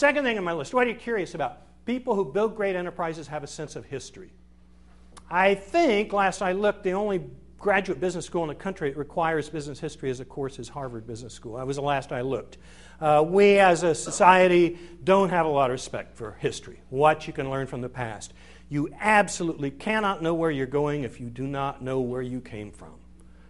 second thing on my list, what are you curious about? People who build great enterprises have a sense of history. I think, last I looked, the only graduate business school in the country that requires business history as a course is Harvard Business School. That was the last I looked. We as a society don't have a lot of respect for history, what you can learn from the past. You absolutely cannot know where you're going if you do not know where you came from.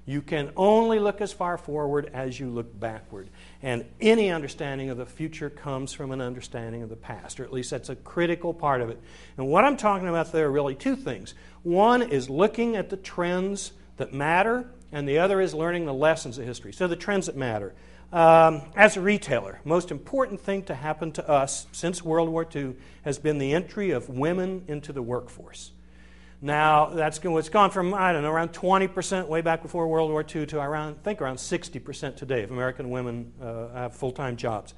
You can only look as far forward as you look backward. And any understanding of the future comes from an understanding of the past, or at least that's a critical part of it. And what I'm talking about there are really two things. One is looking at the trends that matter, and the other is learning the lessons of history. So the trends that matter. As a retailer, most important thing to happen to us since World War II has been the entry of women into the workforce. Now, it's gone from, I don't know, around 20% way back before World War II to around 60% today of American women have full-time jobs.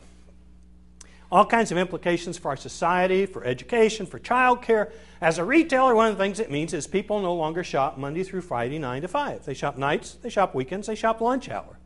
All kinds of implications for our society, for education, for child care. As a retailer, one of the things it means is people no longer shop Monday through Friday, 9 to 5. They shop nights, they shop weekends, they shop lunch hour.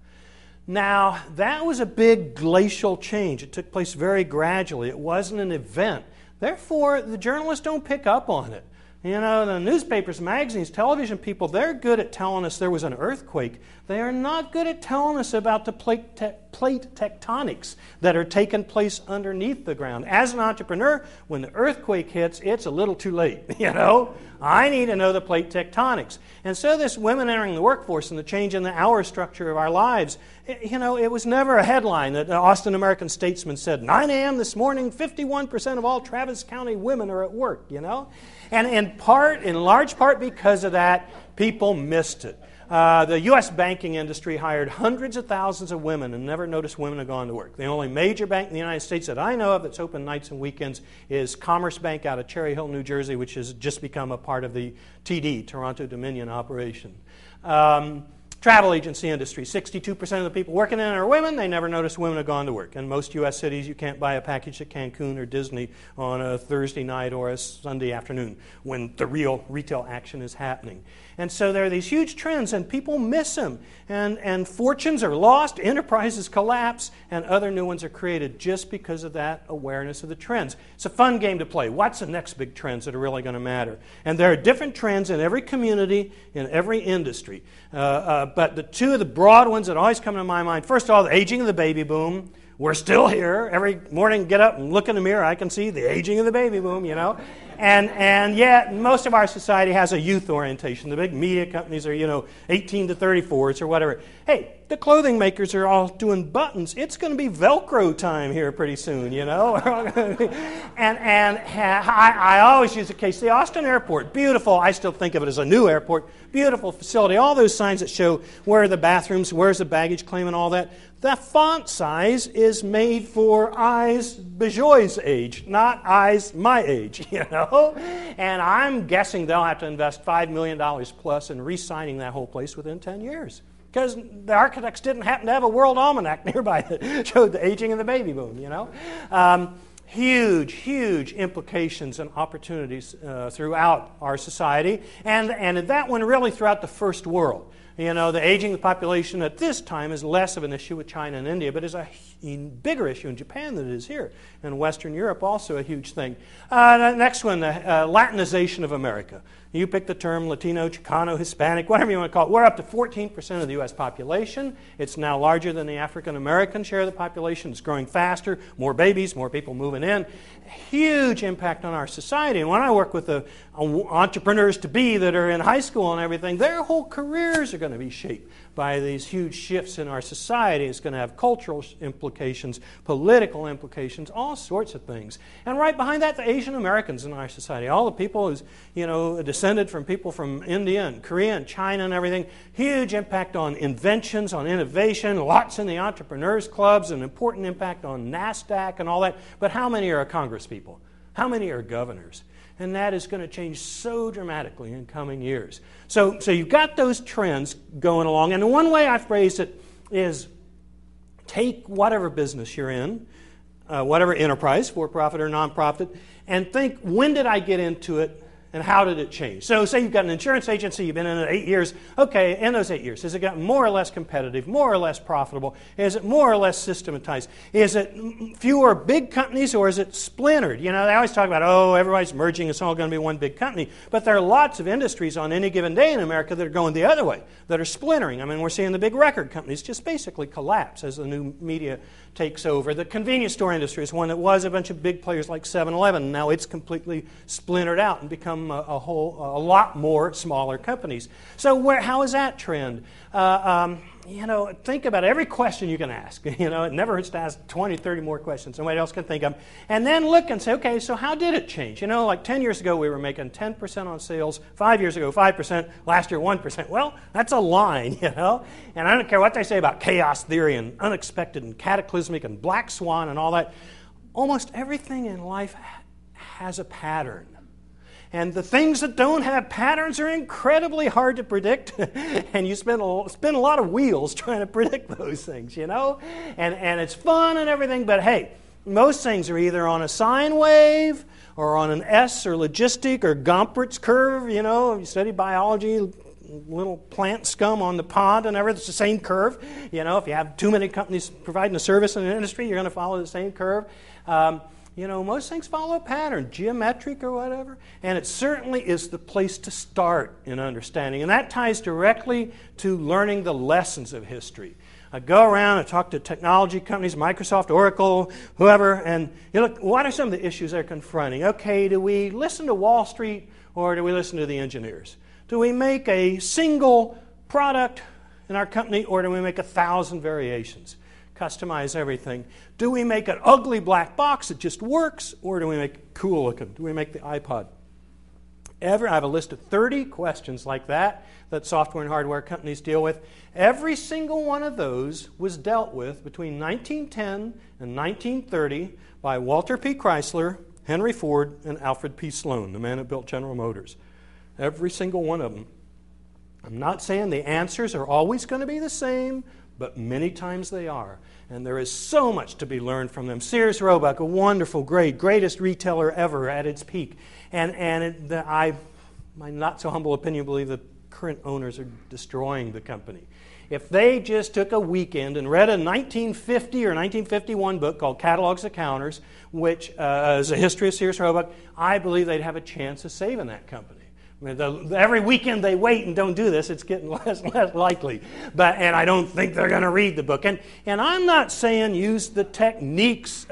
Now, that was a big glacial change. It took place very gradually. It wasn't an event. Therefore, the journalists don't pick up on it. You know, the newspapers, magazines, television people, they're good at telling us there was an earthquake. They are not good at telling us about the plate tectonics that are taking place underneath the ground. As an entrepreneur, when the earthquake hits, it's a little too late, you know. I need to know the plate tectonics. And so this women entering the workforce and the change in the hour structure of our lives, you know, it was never a headline that the Austin American Statesman said, 9 a.m. this morning, 51% of all Travis County women are at work, you know. And in large part because of that, people missed it. The U.S. banking industry hired hundreds of thousands of women and never noticed women have gone to work. The only major bank in the United States that I know of that's open nights and weekends is Commerce Bank out of Cherry Hill, New Jersey, which has just become a part of the TD, Toronto Dominion operation. Travel agency industry, 62% of the people working in it are women. They never notice women have gone to work. In most U.S. cities, you can't buy a package at Cancun or Disney on a Thursday night or a Sunday afternoon when the real retail action is happening. And so there are these huge trends, and people miss them. And fortunes are lost, enterprises collapse, and other new ones are created just because of that awareness of the trends. It's a fun game to play. What's the next big trends that are really going to matter? And there are different trends in every community, in every industry. But the two of the broad ones that always come to my mind, first of all, the aging of the baby boom. We're still here. Every morning, get up and look in the mirror, I can see the aging of the baby boom, you know. And yet, most of our society has a youth orientation. The big media companies are, 18 to 34s or whatever. Hey, the clothing makers are all doing buttons. It's going to be Velcro time here pretty soon, you know. and I always use the case. The Austin airport, beautiful. I still think of it as a new airport. Beautiful facility. All those signs that show where are the bathrooms, where's the baggage claim and all that. The font size is made for eyes Bejoy's age, not eyes my age, you know. And I'm guessing they'll have to invest $5 million plus in re-signing that whole place within 10 years. Because the architects didn't happen to have a world almanac nearby that showed the aging of the baby boom, you know. Huge, huge implications and opportunities throughout our society. And that one really throughout the first world. You know, the aging of the population at this time is less of an issue with China and India, but is a bigger issue in Japan than it is here. And Western Europe, also a huge thing. The next one, the Latinization of America. You pick the term Latino, Chicano, Hispanic, whatever you want to call it. We're up to 14% of the U.S. population. It's now larger than the African-American share of the population. It's growing faster, more babies, more people moving in. Huge impact on our society. And when I work with the entrepreneurs-to-be that are in high school and everything, their whole careers are going to be shaped by these huge shifts in our society. It's going to have cultural implications, political implications, all sorts of things. And right behind that, the Asian Americans in our society, all the people who's, descended from people from India and Korea and China and everything, huge impact on inventions, on innovation, lots in the entrepreneurs clubs, an important impact on NASDAQ and all that. But how many are congresspeople? How many are governors? And that is going to change so dramatically in coming years. So you've got those trends going along. And the one way I phrase it is take whatever business you're in, whatever enterprise, for-profit or non-profit, and think, when did I get into it And how did it change? So say you've got an insurance agency, you've been in it 8 years. Okay, in those 8 years, has it gotten more or less competitive, more or less profitable? Is it more or less systematized? Is it fewer big companies, or is it splintered? You know, they always talk about, oh, everybody's merging, it's all going to be one big company. But there are lots of industries on any given day in America that are going the other way, that are splintering. I mean, we're seeing the big record companies just basically collapse as the new media takes over. The convenience store industry is one that was a bunch of big players like 7-Eleven. Now it's completely splintered out and become a lot more smaller companies. So how is that trend? You know, think about every question you can ask. You know, it never hurts to ask 20, 30 more questions somebody else can think of. And then look and say, okay, so how did it change? You know, like 10 years ago we were making 10% on sales. 5 years ago, 5%. Last year, 1%. Well, that's a line, you know. And I don't care what they say about chaos theory and unexpected and cataclysmic and black swan and all that. Almost everything in life has a pattern. And the things that don't have patterns are incredibly hard to predict, and you spin a lot of wheels trying to predict those things, you know? And it's fun and everything, but hey, most things are either on a sine wave or on an S or logistic or Gompertz curve, you know? You study biology, little plant scum on the pond and everything, it's the same curve. You know, if you have too many companies providing a service in an industry, you're going to follow the same curve. You know, most things follow a pattern, geometric or whatever, and it certainly is the place to start in understanding. And that ties directly to learning the lessons of history. I go around and talk to technology companies, Microsoft, Oracle, whoever, and you look, what are some of the issues they're confronting? Okay, do we listen to Wall Street or do we listen to the engineers? Do we make a single product in our company or do we make 1,000 variations? Customize everything. Do we make an ugly black box that just works, or do we make it cool looking? Do we make the iPod? I have a list of 30 questions like that software and hardware companies deal with. Every single one of those was dealt with between 1910 and 1930 by Walter P. Chrysler, Henry Ford, and Alfred P. Sloan, the man that built General Motors. Every single one of them. I'm not saying the answers are always going to be the same, but many times they are. And there is so much to be learned from them. Sears Roebuck, a wonderful, greatest retailer ever at its peak. My not so humble opinion, believe the current owners are destroying the company. If they just took a weekend and read a 1950 or 1951 book called Catalogs of Counters, which is a history of Sears Roebuck, I believe they'd have a chance of saving that company. I mean, every weekend they wait and don't do this, it's getting less likely. And I don't think they're going to read the book. And I'm not saying use the techniques.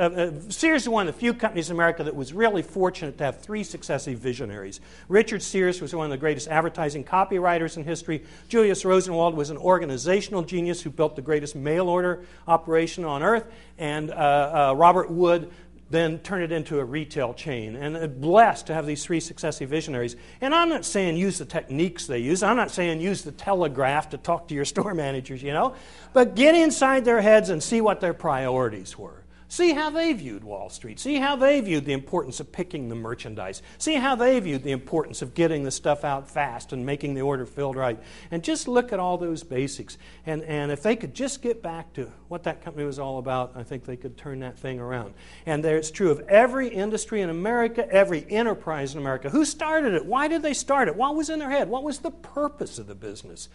Sears is one of the few companies in America that was really fortunate to have 3 successive visionaries. Richard Sears was one of the greatest advertising copywriters in history. Julius Rosenwald was an organizational genius who built the greatest mail order operation on earth. And Robert Wood then turn it into a retail chain. And blessed to have these 3 successive visionaries. And I'm not saying use the techniques they use. I'm not saying use the telegraph to talk to your store managers, you know. But get inside their heads and see what their priorities were. See how they viewed Wall Street. See how they viewed the importance of picking the merchandise. See how they viewed the importance of getting the stuff out fast and making the order filled right. And just look at all those basics. And if they could just get back to what that company was all about, I think they could turn that thing around. And it's true of every industry in America, every enterprise in America. Who started it? Why did they start it? What was in their head? What was the purpose of the business?